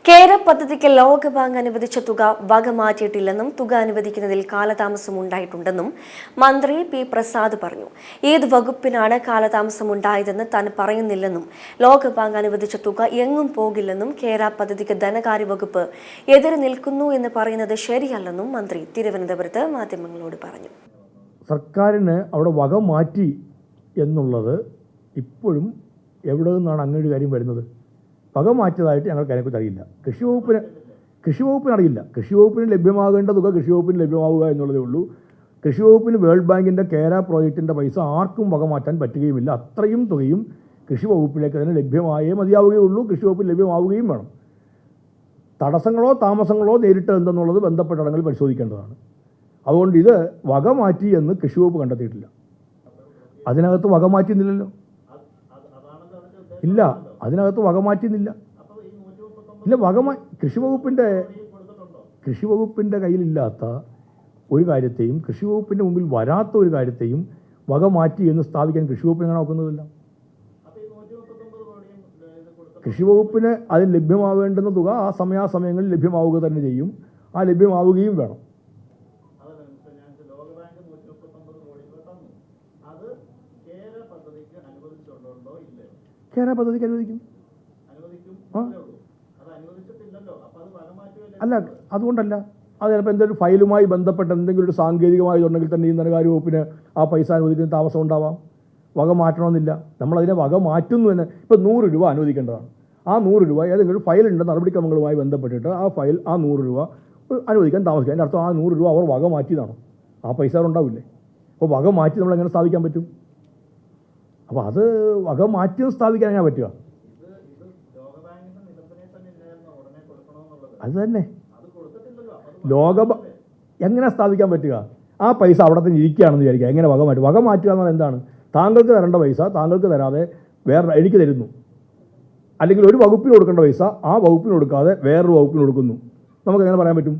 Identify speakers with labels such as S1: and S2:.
S1: കേര പദ്ധതിക്ക് ലോകബാങ്ക് അനുവദിച്ച തുക വകമാറ്റിയിട്ടില്ലെന്നും തുക അനുവദിക്കുന്നതിൽ കാലതാമസം ഉണ്ടായിട്ടുണ്ടെന്നും മന്ത്രി പി പ്രസാദ് പറഞ്ഞു. ഏത് വകുപ്പിനാണ് കാലതാമസം ഉണ്ടായതെന്ന് താൻ പറയുന്നില്ലെന്നും ലോകബാങ്ക് അനുവദിച്ച തുക എങ്ങും പോകില്ലെന്നും കേര പദ്ധതിക്ക് ധനകാര്യ വകുപ്പ് എതിര് നിൽക്കുന്നു എന്ന് പറയുന്നത് ശരിയല്ലെന്നും മന്ത്രി തിരുവനന്തപുരത്ത് മാധ്യമങ്ങളോട് പറഞ്ഞു.
S2: സർക്കാരിന് അവിടെ വക മാറ്റി എന്നുള്ളത് ഇപ്പോഴും എവിടെ നിന്നാണ് അങ്ങനെ ഒരു കാര്യം വരുന്നത്? വക മാറ്റിയതായിട്ട് ഞങ്ങൾക്ക് അതിനെക്കുറിച്ച് അറിയില്ല. കൃഷി വകുപ്പിന് കൃഷി വകുപ്പിന് ലഭ്യമാകേണ്ട തുക കൃഷി വകുപ്പിന് ലഭ്യമാവുക എന്നുള്ളതേ ഉള്ളൂ. കൃഷി വകുപ്പിന് വേൾഡ് ബാങ്കിൻ്റെ കേര പ്രോജക്റ്റിൻ്റെ പൈസ ആർക്കും വക മാറ്റാൻ പറ്റുകയുമില്ല. അത്രയും തുകയും കൃഷി വകുപ്പിലേക്ക് തന്നെ ലഭ്യമായേ മതിയാവുകയുള്ളൂ. കൃഷി വകുപ്പിൽ ലഭ്യമാവുകയും വേണം. തടസ്സങ്ങളോ താമസങ്ങളോ നേരിട്ട് എന്തെന്നുള്ളത് ബന്ധപ്പെട്ട ഇടങ്ങളിൽ പരിശോധിക്കേണ്ടതാണ്. അതുകൊണ്ട് ഇത് വക മാറ്റി എന്ന് കൃഷി വകുപ്പ് കണ്ടെത്തിയിട്ടില്ല. അതിനകത്ത് വക മാറ്റുന്നില്ലല്ലോ. ഇല്ല, അതിനകത്ത് വക മാറ്റുന്നില്ല. ഇല്ല, കൃഷി വകുപ്പിൻ്റെ കയ്യിലില്ലാത്ത ഒരു കാര്യത്തെയും കൃഷി വകുപ്പിൻ്റെ മുമ്പിൽ വരാത്ത ഒരു കാര്യത്തെയും വക മാറ്റി എന്ന് സ്ഥാപിക്കാൻ കൃഷി വകുപ്പ് എങ്ങനെ നോക്കുന്നതില്ല. കൃഷി വകുപ്പിന് അതിന് ലഭ്യമാവേണ്ടുന്ന തുക ആ സമയാസമയങ്ങളിൽ ലഭ്യമാവുക തന്നെ ചെയ്യും. ആ ലഭ്യമാവുകയും വേണം. കേര പദ്ധതിക്ക് അനുവദിക്കും. അല്ല, അതുകൊണ്ടല്ല. അത് ചിലപ്പോൾ എന്തെങ്കിലും ഫയലുമായി ബന്ധപ്പെട്ട എന്തെങ്കിലും ഒരു സാങ്കേതികമായിട്ടുണ്ടെങ്കിൽ തന്നെ ഈ ധനകാര്യ വകുപ്പിന് ആ പൈസ അനുവദിക്കുന്ന താമസം ഉണ്ടാവാം. വക മാറ്റണമെന്നില്ല. നമ്മളതിനെ വക മാറ്റുന്നു എന്ന്. ഇപ്പോൾ 100 രൂപ അനുവദിക്കേണ്ടതാണ്. ആ 100 രൂപ ഏതെങ്കിലും ഫയലുണ്ട് നടപടിക്രമങ്ങളുമായി ബന്ധപ്പെട്ടിട്ട് ആ ഫയൽ ആ 100 രൂപ അനുവദിക്കാൻ താമസിക്കുക. അതിൻ്റെ അർത്ഥം ആ 100 രൂപ അവർ വക മാറ്റിയതാണോ? ആ പൈസ ഉണ്ടാവില്ലേ? അപ്പോൾ വക മാറ്റി നമ്മളെങ്ങനെ സ്ഥാപിക്കാൻ പറ്റും? അപ്പോൾ അത് വക മാറ്റി സ്ഥാപിക്കാൻ എങ്ങനെ പറ്റുക? അത് തന്നെ എങ്ങനെ സ്ഥാപിക്കാൻ പറ്റുക? ആ പൈസ അവിടെ തന്നെ ഇരിക്കുകയാണെന്ന് വിചാരിക്കുക. എങ്ങനെ വക മാറ്റുക? വക മാറ്റുക എന്നാൽ എന്താണ്? താങ്കൾക്ക് തരേണ്ട പൈസ താങ്കൾക്ക് തരാതെ വേറെ എനിക്ക് തരുന്നു. അല്ലെങ്കിൽ ഒരു വകുപ്പിന് കൊടുക്കേണ്ട പൈസ ആ വകുപ്പിന് കൊടുക്കാതെ വേറൊരു വകുപ്പിന് കൊടുക്കുന്നു. നമുക്കെങ്ങനെ പറയാൻ പറ്റും?